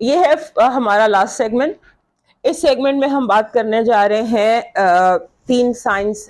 یہ ہے ہمارا لاسٹ سیگمنٹ. اس سیگمنٹ میں ہم بات کرنے جا رہے ہیں 3 سائنس،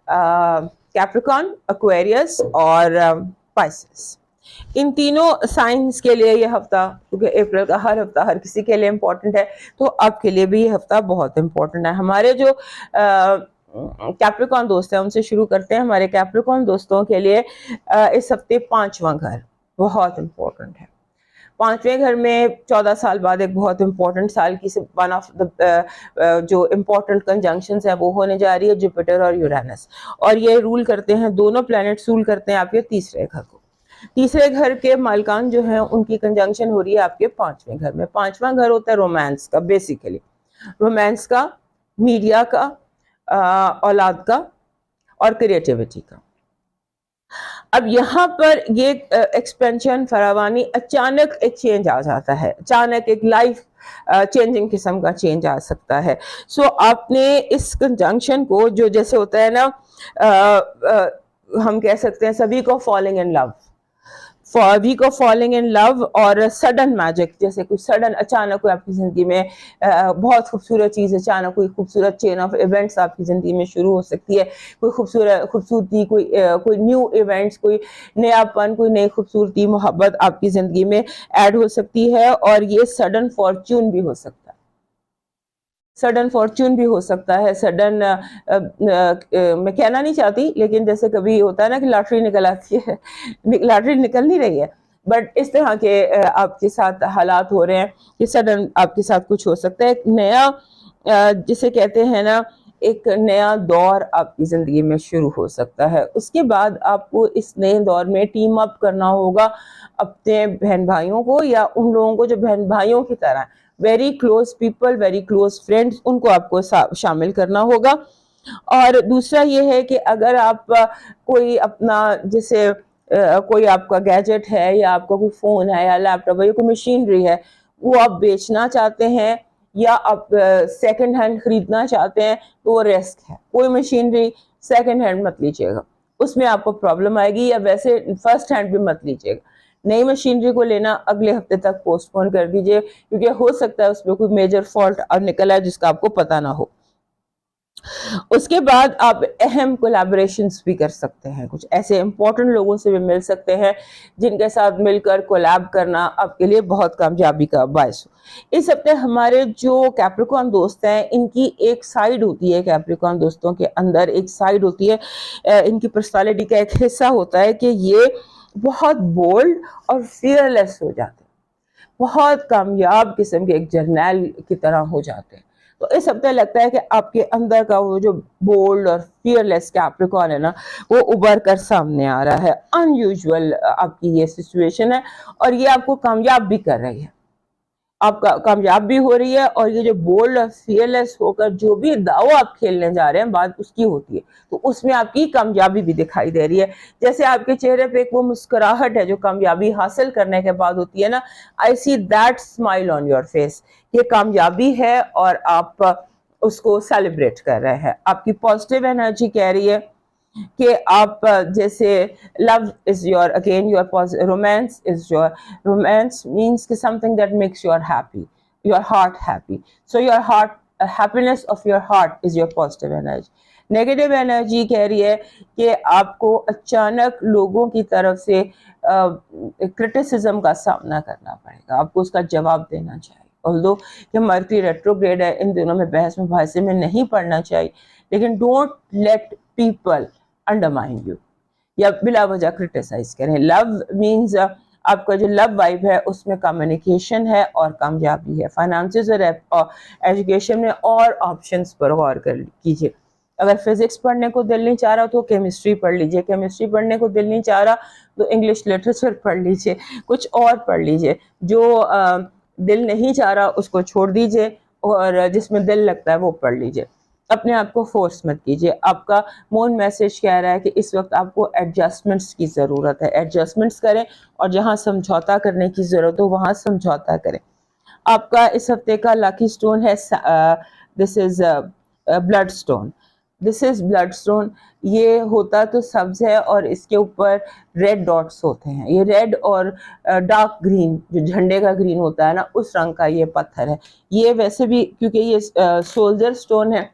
کیپریکن، ایکویریس اور پائسس. ان تینوں سائنس کے لیے یہ ہفتہ، کیونکہ اپریل کا ہر ہفتہ ہر کسی کے لیے امپورٹنٹ ہے، تو آپ کے لیے بھی یہ ہفتہ بہت امپورٹنٹ ہے. ہمارے جو کیپریکن دوست ہیں ان سے شروع کرتے ہیں. ہمارے کیپریکن دوستوں کے لیے اس ہفتے 5واں گھر بہت امپورٹنٹ ہے. 5ویں گھر میں 14 سال بعد ایک بہت امپورٹنٹ سال کی ون آف جو امپورٹنٹ کنجنکشنز ہے وہ ہونے جا رہی ہے، جوپیٹر اور یورینس. اور یہ رول کرتے ہیں، دونوں پلانٹس رول کرتے ہیں آپ کے تیسرے گھر کو. تیسرے گھر کے مالکان جو ہیں ان کی کنجنکشن ہو رہی ہے آپ کے 5ویں گھر میں. 5واں گھر ہوتا ہے رومانس کا، بیسیکلی رومانس کا، میڈیا کا، اولاد کا اور کریٹیوٹی کا. اب یہاں پر یہ ایکسپینشن، فراوانی، اچانک ایک چینج آ جاتا ہے، اچانک ایک لائف چینجنگ قسم کا چینج آ سکتا ہے. سو آپ نے اس کنجنکشن کو، جو جیسے ہوتا ہے نا، ہم کہہ سکتے ہیں سبھی کو falling in love, week of falling in love اور سڈن میجک، جیسے کوئی سڈن اچانک کوئی آپ کی زندگی میں بہت خوبصورت چیز، اچانک کوئی خوبصورت چین آف ایونٹس آپ کی زندگی میں شروع ہو سکتی ہے. کوئی خوبصورتی، کوئی نیو ایونٹس، کوئی نیا پن، کوئی نئی خوبصورتی، محبت آپ کی زندگی میں ایڈ ہو سکتی ہے. اور یہ سڈن فارچون بھی ہو سکتا ہے، سڈن فارچون بھی ہو سکتا ہے. سڈن میں کہنا نہیں چاہتی، لیکن جیسے کبھی ہوتا ہے نا کہ لاٹری نکل آتی ہے، لاٹری نکل نہیں رہی ہے، بٹ اس طرح کے آپ کے ساتھ حالات ہو رہے ہیں کہ سڈن آپ کے ساتھ کچھ ہو سکتا ہے. ایک نیا جسے کہتے ہیں نا، ایک نیا دور آپ کی زندگی میں شروع ہو سکتا ہے. اس کے بعد آپ کو اس نئے دور میں ٹیم اپ کرنا ہوگا اپنے بہن بھائیوں کو، یا ان لوگوں کو جو بہن بھائیوں کی طرح ہیں، very close people, very close friends, ان کو آپ کو شامل کرنا ہوگا. اور دوسرا یہ ہے کہ اگر آپ کوئی اپنا، جیسے کوئی آپ کا گیجٹ ہے، یا آپ کا کوئی فون ہے، یا لیپ ٹاپ ہے، یا کوئی مشینری ہے، وہ آپ بیچنا چاہتے ہیں یا آپ سیکنڈ ہینڈ خریدنا چاہتے ہیں، تو وہ رسک ہے. کوئی مشینری سیکنڈ ہینڈ مت لیجیے گا، اس میں آپ کو پرابلم آئے گی. یا ویسے فرسٹ ہینڈ بھی مت لیجیے گا. نئی مشینری کو لینا اگلے ہفتے تک پوسٹ پون کر دیجیے، کیونکہ ہو سکتا ہے اس میں کوئی میجر فالٹ نکل آئے جس کا آپ کو پتہ نہ ہو. اس کے بعد آپ اہم کولیبریشنز بھی کر سکتے ہیں، کچھ ایسے امپورٹنٹ لوگوں سے بھی مل سکتے ہیں جن کے ساتھ مل کر کولیب کرنا آپ کے لیے بہت کامیابی کا باعث ہو. اس ہفتے ہمارے جو کیپریکن دوست ہیں، ان کی ایک سائیڈ ہوتی ہے، کیپریکن دوستوں کے اندر ایک سائیڈ ہوتی ہے، ان کی پرسنالٹی کا ایک حصہ ہوتا ہے کہ یہ بہت بولڈ اور فیئرلیس ہو جاتے ہیں، بہت کامیاب قسم کے ایک جرنیل کی طرح ہو جاتے ہیں. تو اس ہفتے لگتا ہے کہ آپ کے اندر کا وہ جو بولڈ اور فیئرلیس کیپریکن ہے نا، وہ ابھر کر سامنے آ رہا ہے. ان یوزول آپ کی یہ سچویشن ہے، اور یہ آپ کو کامیاب بھی کر رہی ہے، آپ کا کامیاب بھی ہو رہی ہے. اور یہ جو بولڈ اور فیئرلیس ہو کر جو بھی دعو آپ کھیلنے جا رہے ہیں، بات اس کی ہوتی ہے، تو اس میں آپ کی کامیابی بھی دکھائی دے رہی ہے. جیسے آپ کے چہرے پہ ایک وہ مسکراہٹ ہے جو کامیابی حاصل کرنے کے بعد ہوتی ہے نا، I see that smile on your face. یہ کامیابی ہے اور آپ اس کو سیلیبریٹ کر رہے ہیں. آپ کی پازیٹیو انرجی کہہ رہی ہے کہ آپ جیسے love is your, again your romance is your, romance means something that makes you happy, your heart happy. So your heart, happiness of your heart is your positive energy. Negative energy کہہ رہی ہے کہ آپ کو اچانک لوگوں کی طرف سے کرٹیسزم کا سامنا کرنا پڑے گا، آپ کو اس کا جواب دینا چاہیے. although کہ مرکری ریٹروگریڈ ہے، ان دنوں میں بحث مباحثے میں نہیں پڑھنا چاہیے، لیکن don't let people undermine you یا بلا وجہ کرٹیسائز کریں. لو مینز آپ کا جو لو وائب ہے اس میں کمیونیکیشن ہے اور کامیابی ہے. فائنانسز اور ایجوکیشن میں اور آپشنز پر غور کیجیے. اگر فزکس پڑھنے کو دل نہیں چاہ رہا تو کیمسٹری پڑھ لیجیے، کیمسٹری پڑھنے کو دل نہیں چاہ رہا تو انگلش لٹریچر پڑھ لیجیے، کچھ اور پڑھ لیجیے. جو دل نہیں چاہ رہا اس کو چھوڑ دیجیے، اور جس میں دل لگتا ہے وہ پڑھ لیجیے. اپنے آپ کو فورس مت کیجیے. آپ کا مون میسج کہہ رہا ہے کہ اس وقت آپ کو ایڈجسٹمنٹس کی ضرورت ہے، ایڈجسٹمنٹس کریں، اور جہاں سمجھوتا کرنے کی ضرورت ہو وہاں سمجھوتا کریں. آپ کا اس ہفتے کا لاکی سٹون ہے this is blood stone. This is blood stone. یہ ہوتا تو سبز ہے اور اس کے اوپر ریڈ ڈاٹس ہوتے ہیں. یہ ریڈ اور ڈارک گرین جو جھنڈے کا گرین ہوتا ہے نا اس رنگ کا یہ پتھر ہے. یہ ویسے بھی کیونکہ یہ سولجر اسٹون ہے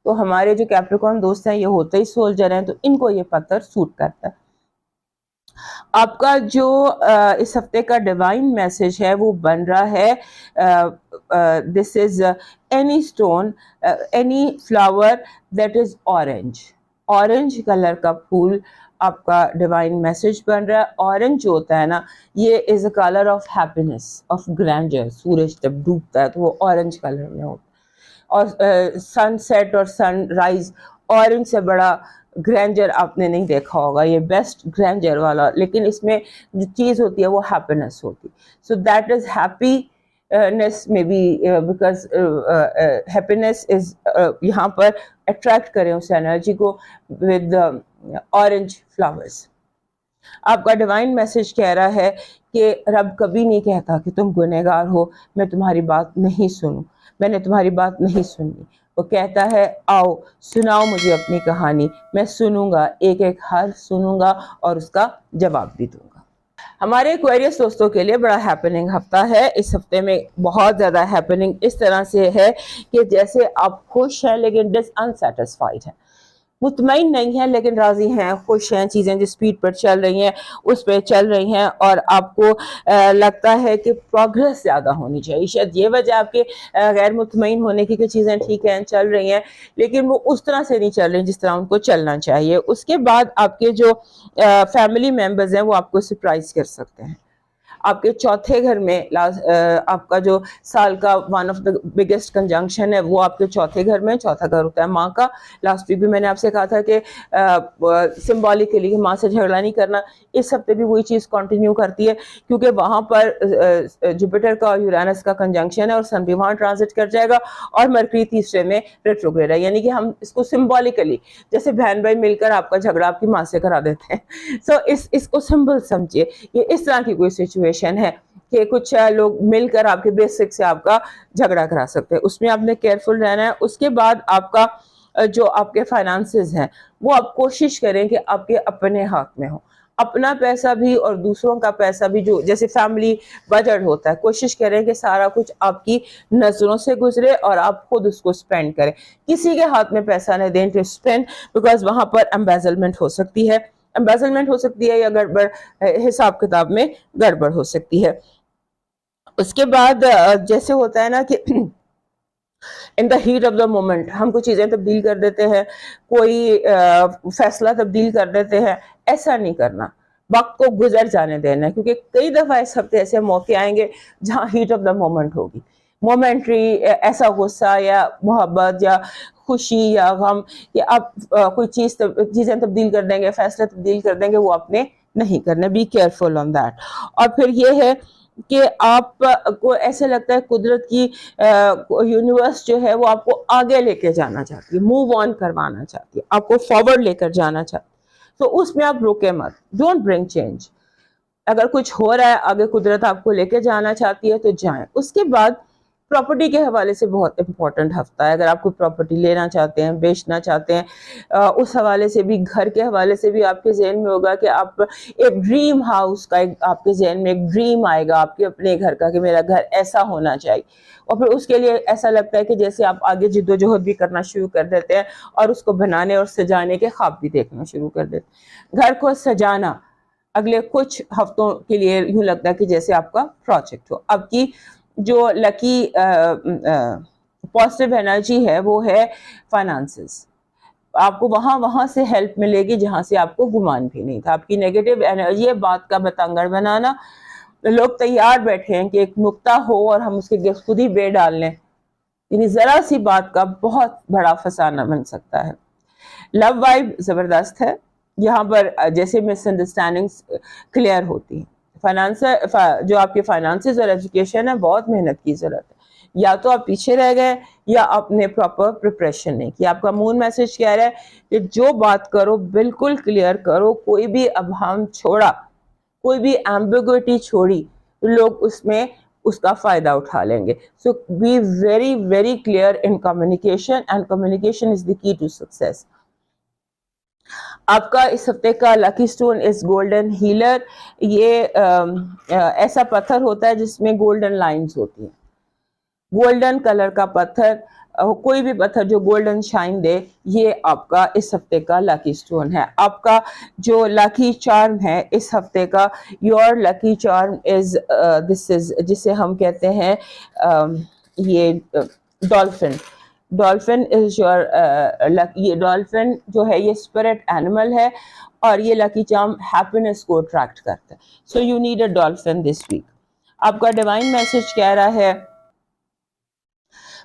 تو ہمارے جو کیپریکارن دوست ہیں یہ ہوتے ہی سولجر ہیں تو ان کو یہ پتھر سوٹ کرتا ہے. آپ کا جو اس ہفتے کا ڈیوائن میسج ہے وہ بن رہا ہے this is any stone any flower that is orange. Orange colour کا پھول آپ کا ڈیوائن میسج بن رہا ہے. اورنج جو ہوتا ہے نا یہ is a colour of happiness of grandeur. سورج جب ڈوبتا ہے تو وہ اورنج کلر میں ہوتا ہے اور سن سیٹ اور سن رائز اورنج سے بڑا گرینجر آپ نے نہیں دیکھا ہوگا. یہ بیسٹ گرینجر والا لیکن اس میں جو چیز ہوتی ہے وہ ہیپینس ہوتی. سو دیٹ از ہیپینس میں بی بیکاز ہیپینس از یہاں پر اٹریکٹ کریں اس انرجی کو ود اورنج فلاورز. آپ کا ڈیوائن میسج کہہ رہا ہے کہ رب کبھی نہیں کہتا کہ تم گنہگار ہو میں تمہاری بات نہیں سنوں. میں نے تمہاری بات نہیں سنی. وہ کہتا ہے آؤ سناؤ مجھے اپنی کہانی. میں سنوں گا ایک ایک حرف سنوں گا اور اس کا جواب بھی دوں گا. ہمارے ایکویریس دوستوں کے لیے بڑا ہیپننگ ہفتہ ہے. اس ہفتے میں بہت زیادہ ہیپننگ اس طرح سے ہے کہ جیسے آپ خوش ہیں لیکن ڈس انسیٹسفائیڈ ہیں. مطمئن نہیں ہیں لیکن راضی ہیں, خوش ہیں, چیزیں جس سپیڈ پر چل رہی ہیں اس پہ چل رہی ہیں اور آپ کو لگتا ہے کہ پروگرس زیادہ ہونی چاہیے. شاید یہ وجہ آپ کے غیر مطمئن ہونے کی کہ چیزیں ٹھیک ہیں چل رہی ہیں لیکن وہ اس طرح سے نہیں چل رہی جس طرح ان کو چلنا چاہیے. اس کے بعد آپ کے جو فیملی ممبرز ہیں وہ آپ کو سرپرائز کر سکتے ہیں. آپ کے چوتھے گھر میں آپ کا جو سال کا one of the biggest conjunction ہے وہ آپ کے چوتھے گھر میں. چوتھا گھر ہوتا ہے ماں کا. لاسٹ ویک بھی میں نے آپ سے کہا تھا کہ سمبولکلی ماں سے جھگڑا نہیں کرنا. اس ہفتے بھی وہی چیز کنٹینیو کرتی ہے کیونکہ وہاں پر جوپیٹر کا اور یورینس کا کنجنکشن ہے اور سن بھی وہاں ٹرانزٹ کر جائے گا اور مرکری تیسرے میں ریٹروگریڈ ہے. یعنی کہ ہم اس کو سمبولکلی جیسے بہن بھائی مل کر آپ کا جھگڑا آپ کی ماں سے کرا دیتے ہیں. سو اس کو سمبل سمجھیے. یہ اس طرح کی کوئی سچویشن ہے کہ کچھ لوگ مل کر آپ کے بیسک سے آپ کا جھگڑا کرا سکتے ہیں. اس میں آپ نے کیئرفل رہنا ہے. اس کے بعد آپ کا جو آپ کے فائنانسز ہیں وہ آپ کوشش کریں کہ آپ کے اپنے ہاتھ میں ہو. اپنا پیسہ بھی اور دوسروں کا پیسہ بھی جو جیسے فیملی بجٹ ہوتا ہے کوشش کریں کہ سارا کچھ آپ کی نظروں سے گزرے اور آپ خود اس کو سپینڈ کریں. کسی کے ہاتھ میں پیسہ نہ دیں ٹو سپینڈ بیکاز وہاں پر امبیزلمنٹ ہو سکتی ہے. امبیزلمنٹ ہو سکتی ہے یا گڑبڑ حساب کتاب میں گڑبڑ ہو سکتی ہے. اس کے بعد جیسے ہوتا ہے نا کہ in the heat of the moment ہم کچھ چیزیں تبدیل کر دیتے ہیں, کوئی فیصلہ تبدیل کر دیتے ہیں. ایسا نہیں کرنا, وقت کو گزر جانے دینا ہے کیونکہ کئی دفعہ اس ہفتے ایسے موقع آئیں گے جہاں ہیٹ آف دا مومنٹ ہوگی. مومنٹری ایسا غصہ یا محبت یا خوشی یا غم کہ آپ کوئی چیزیں تبدیل کر دیں گے, فیصلے تبدیل کر دیں گے, وہ آپ نے نہیں کرنا. Be careful on that. اور پھر یہ ہے کہ آپ کو ایسے لگتا ہے قدرت کی یونیورس جو ہے وہ آپ کو آگے لے کے جانا چاہتی ہے, موو آن کروانا چاہتی ہے, آپ کو فارورڈ لے کر جانا چاہتی ہے. تو اس میں آپ رکے مت. Don't bring change. اگر کچھ ہو رہا ہے آگے قدرت آپ کو لے کے جانا چاہتی ہے تو جائیں. اس کے بعد پراپرٹی کے حوالے سے بہت امپورٹنٹ ہفتہ ہے. اگر آپ کو پراپرٹی لینا چاہتے ہیں, بیچنا چاہتے ہیں, اس حوالے سے بھی, گھر کے حوالے سے بھی آپ کے ذہن میں ہوگا کہ آپ ایک ڈریم ہاؤس کا آپ کے ذہن میں ایک ڈریم آئے گا آپ کے اپنے گھر کا کہ میرا گھر ایسا ہونا چاہیے. اور پھر اس کے لیے ایسا لگتا ہے کہ جیسے آپ آگے جدوجہد بھی کرنا شروع کر دیتے ہیں اور اس کو بنانے اور سجانے کے خواب بھی دیکھنا شروع کر دیتے ہیں. گھر کو سجانا اگلے کچھ ہفتوں کے لیے یوں لگتا ہے کہ جیسے آپ کا پروجیکٹ ہو. آپ کی جو لکی پازیٹیو انرجی ہے وہ ہے فائنانسز. آپ کو وہاں سے ہیلپ ملے گی جہاں سے آپ کو گمان بھی نہیں تھا. آپ کی نیگیٹو انرجی ہے بات کا بتنگڑ بنانا. لوگ تیار بیٹھے ہیں کہ ایک نقطہ ہو اور ہم اس کے خود ہی بے ڈال لیں. یعنی ذرا سی بات کا بہت بڑا فسانہ بن سکتا ہے. لو وائب زبردست ہے. یہاں پر جیسے مس انڈرسٹینڈنگز کلیئر ہوتی ہیں. جو آپ کے فائنانسز اور ایجوکیشن ہے بہت محنت کی ضرورت ہے. یا تو آپ پیچھے رہ گئے یا آپ نے پراپر پریپریشن نہیں کی. آپ کا مون میسج کہہ رہا ہے کہ جو بات کرو بالکل کلیئر کرو. کوئی بھی ابہام چھوڑا, کوئی بھی ایمبیگوٹی چھوڑی, لوگ اس میں اس کا فائدہ اٹھا لیں گے. So be very very clear in communication and communication is the key to success. آپ کا اس ہفتے کا lucky stone is golden healer. یہ ایسا پتھر ہوتا ہے جس میں گولڈن لائنز ہوتی ہیں. گولڈن کلر کا پتھر, کوئی بھی پتھر جو گولڈن شائن دے, یہ آپ کا اس ہفتے کا لکی سٹون ہے. آپ کا جو لکی چارم ہے اس ہفتے کا, یور لکی چارم از دس از, جسے ہم کہتے ہیں یہ ڈالفن. ڈالفن از یور, یہ ڈالفن جو ہے یہ اسپرٹ اینیمل ہے, اور یہ لکی چارم ہیپینس کو اٹریکٹ کرتا ہے. So you need a dolphin this week. آپ کا ڈیوائن میسج کہہ رہا ہے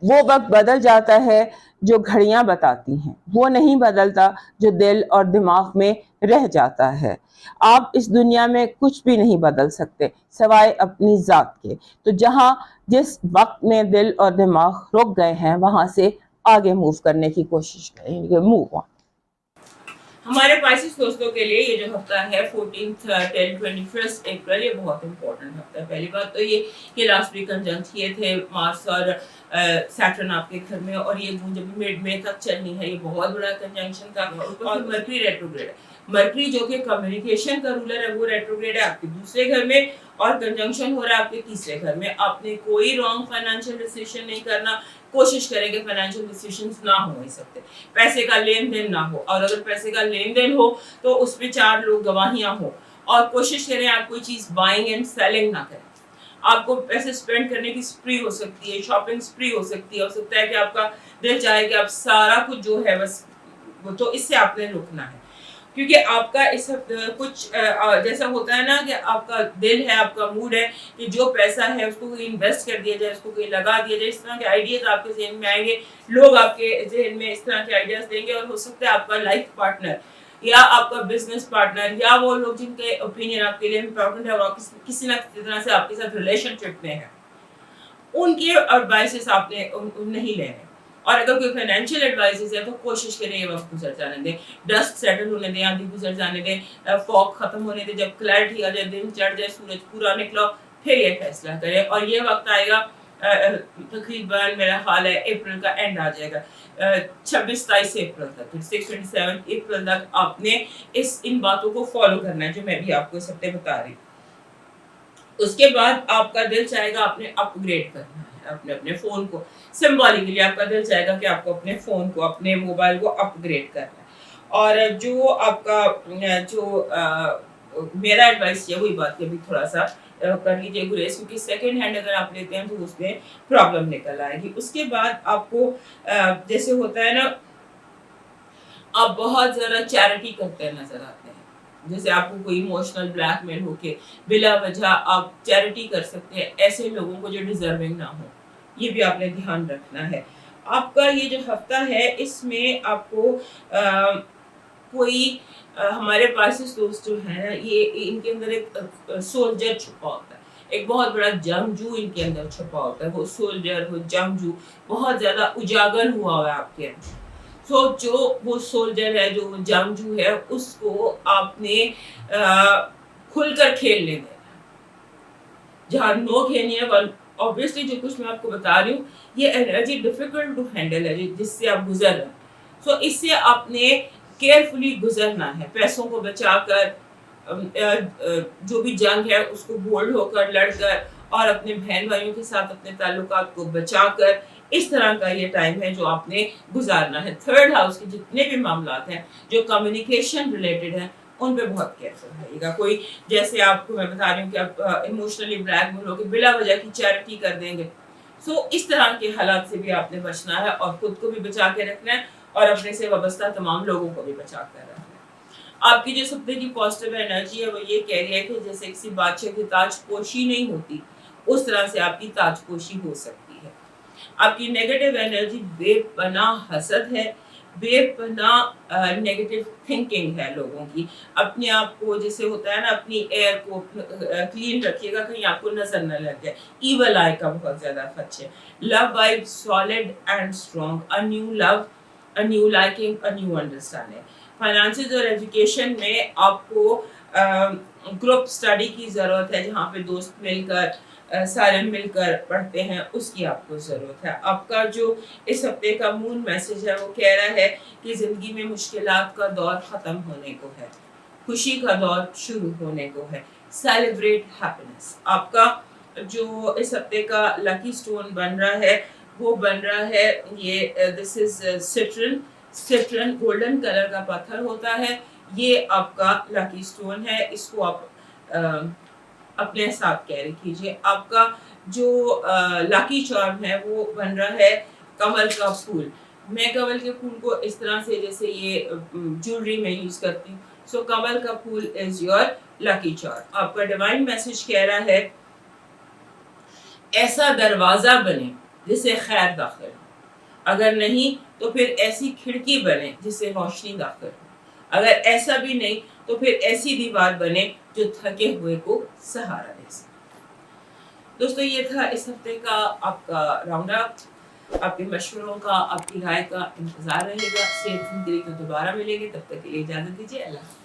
وہ وقت بدل جاتا ہے جو گھڑیاں بتاتی ہیں, وہ نہیں بدلتا جو دل اور دماغ میں رہ جاتا ہے. آپ اس دنیا میں کچھ بھی نہیں بدل سکتے سوائے اپنی ذات کے. تو جہاں جس وقت میں دل اور دماغ رک گئے ہیں وہاں سے آگے موو کرنے کی کوشش کریں گے. Move on. ہمارے پائسس دوستوں کے لیے یہ جو ہفتہ ہے 14th till 21st اپریل, یہ بہت امپورٹنٹ ہفتہ ہے. پہلی بات تو یہ کہ لاسٹ ویک کنجنکٹ کیے تھے مارس اور سیٹرن آپ کے گھر میں, اور یہ جب مڈ میں تک چلنی ہے, یہ بہت بڑا کنجنکشن تھا. اور مرکری ریٹروگریڈ ہے, مرکری جو کہ کمیونیکیشن کا رولر ہے وہ ریٹروگریڈ ہے آپ کے دوسرے گھر میں, اور کنجنکشن ہو رہا ہے آپ کے تیسرے گھر میں. آپ نے کوئی رانگ فائنینشیل ڈیسیژن نہیں کرنا, کوشش کریں کہ فائنینشیل ڈیسیژنز نہ ہو اس ہفتے, پیسے کا لین دین نہ ہو, اور اگر پیسے کا لین دین ہو تو اس میں 4 لوگ گواہیاں ہوں, اور کوشش کریں آپ کوئی چیز بائنگ اینڈ سیلنگ نہ کریں. آپ کو پیسے سپینڈ کرنے کی سپری ہو سکتی ہے, شاپنگ سپری ہو سکتی ہے, ہو سکتا ہے کہ آپ کا دل چاہے کہ آپ سارا کچھ جو ہے بس, تو اس سے آپ نے رکنا ہے, کیونکہ آپ کا اس کچھ جیسا ہوتا ہے نا کہ آپ کا دل ہے, آپ کا موڈ ہے کہ جو پیسہ ہے اس کو کوئی انویسٹ کر دیا جائے, اس کو کوئی لگا دیا جائے. اس طرح کے آئیڈیاز آپ کے ذہن میں آئیں گے, لوگ آپ کے ذہن میں اس طرح کے آئیڈیاز دیں گے, اور ہو سکتا ہے آپ کا لائف پارٹنر یا آپ کا بزنس پارٹنر یا وہ لوگ جن کے اوپینین آپ کے لیے امپورٹنٹ ہے, اور کسی نہ کسی طرح سے آپ کے ساتھ ریلیشن شپ میں ہے, ان کے ایڈوائسز آپ نے نہیں لینے. اور اگر کوئی فائنینشیل ایڈوائسز ہے تو کوشش کریں یہ وقت گزر جانے دیں, ڈسٹ سیٹل ہونے دیں, آندھی گزر جانے دیں, فوگ ختم ہونے دیں, جب کلیئرٹی آ جائے, دن چڑھ جائے, سورج پورا نکلا, پھر یہ فیصلہ کریں. اور یہ وقت آئے گا تقریباً میرا خیال ہے اپریل کا اینڈ آ جائے گا, 26-27 اپریل تک, 6-27 اپریل تک آپ نے ان باتوں کو فالو کرنا ہے جو میں بھی آپ کو اس ہفتے بتا رہی ہوں. اس کے بعد آپ کا دل چاہے گا آپ نے اپ گریڈ کرنا ہے اپنے فون کو, سمبولکلی آپ کا دل چاہے گا کہ آپ کو اپنے فون کو, اپنے موبائل کو اپ گریڈ کرنا ہے. اور جو آپ کا جو میرا ایڈوائس ہے وہی بات کہ ابھی تھوڑا سا کر لیجیے گریز, کیونکہ سیکنڈ ہینڈ اگر آپ لیتے ہیں تو اس میں پرابلم نکل آئے گی. اس کے بعد آپ کو جیسے ہوتا ہے نا, آپ بہت زیادہ چیریٹی کرتے نظر آتے ہیں, جیسے آپ کو کوئی ایموشنل بلیک میل ہو کے بلا وجہ آپ چیریٹی کر سکتے ہیں ایسے لوگوں کو جو ڈیزرونگ نہ ہو, یہ بھی آپ نے دھیان رکھنا ہے. آپ کا یہ جو ہفتہ ہے اس میں آپ کو کوئی ہمارے پاسس دوست جو ہیں یہ ان کے اندر ایک سولجر چھپا ہوتا ہے, ایک بہت بڑا جنگجو ان کے اندر چھپا ہوتا ہے. وہ سولجر, وہ جنگجو بہت زیادہ اجاگر ہوا ہوا ہے آپ کے اندر. سو جو وہ سولجر ہے, جو جنگجو ہے, اس کو آپ نے کھل کر کھیلنے دینا. جہاں نو کھیلنی ہے, obviously جو کچھ میں آپ کو بتا رہی ہوں یہ انرجی ڈیفیکلٹ ٹو ہینڈل ہے جس سے آپ گزر رہے ہیں. سو اس سے آپ نے کیئرفلی گزرنا ہے, پیسوں کو بچا کر, جو بھی جنگ ہے اس کو بولڈ ہو کر لڑ کر, اور اپنے بہن بھائیوں کے ساتھ اپنے تعلقات کو بچا کر. اس طرح کا یہ ٹائم ہے جو آپ نے گزارنا ہے. 3rd ہاؤس کے جتنے بھی معاملات ہیں جو کمیونیکیشن ریلیٹڈ ہیں ان پہ بہت کیئرفل رہیے گا. کوئی جیسے آپ کو میں بتا رہی ہوں کہ آپ ایموشنلی بلیک میل ہو کے بلا وجہ کی چیریٹی کر دیں گے, سو اس طرح کے حالات سے بھی آپ نے بچنا ہے, اور خود کو بھی بچا کے رکھنا ہے, اور اپنے سے وابستہ تمام لوگوں کو بھی بچا کر رکھنا ہے. آپ کی جو سب سے پازیٹیو انرجی ہے وہ یہ کہہ رہی ہے کہ جیسے کسی بادشاہ کی تاج پوشی نہیں ہوتی اس طرح سے آپ کی تاج پوشی ہو سکتی ہے. آپ کی نیگیٹو انرجی بے پناہ حسد ہے, بے پناہ نیگیٹو تھنکنگ ہے لوگوں کی. اپنے آپ کو جیسے ہوتا ہے نا, اپنی ایئر کو کلین رکھیے گا, کہیں آپ کو نظر نہ لگ جائے. ایول آئی کا بہت زیادہ خدش ہے. Love vibe solid and strong, a new love, a new liking, a new understanding. Finances اور ایجوکیشن میں آپ کو گروپ اسٹڈی کی ضرورت ہے, جہاں پہ دوست مل کر سارے مل کر پڑھتے ہیں اس کی آپ کو ضرورت ہے. آپ کا جو اس ہفتے کا مون میسج ہے وہ کہہ رہا ہے کہ زندگی میں مشکلات کا دور ختم ہونے کو ہے, خوشی کا دور شروع ہونے کو ہے. Celebrate happiness. آپ کا جو اس ہفتے کا لکی سٹون بن رہا ہے وہ بن رہا ہے یہ دس از سٹرن. سٹرن گولڈن کلر کا پتھر ہوتا ہے, یہ آپ کا لکی سٹون ہے. اس کو آپ اپنے ساتھ کیری کیجیے. آپ کا جو لاکی چارم ہے وہ بن رہا ہے کمل کا پھول. میں کمل کے پھول کو اس طرح سے جیسے یہ جویلری میں یوز کرتی ہوں. سو کمل کا پھول از یور لاکی چارم. آپ کا ڈیوائن میسج کہہ رہا ہے ایسا دروازہ بنے جس سے خیر داخل ہو, اگر نہیں تو پھر ایسی کھڑکی بنے جس سے روشنی داخل ہو, اگر ایسا بھی نہیں تو پھر ایسی دیوار بنے جو تھکے ہوئے کو سہارا دے سکے. دوستو یہ تھا اس ہفتے کا آپ کا راؤنڈ اپ. آپ کے مشوروں کا, آپ کی رائے کا انتظار رہے گا. صحت زندگی کو دوبارہ ملیں گے, تب تک کے لیے اجازت دیجیے. اللہ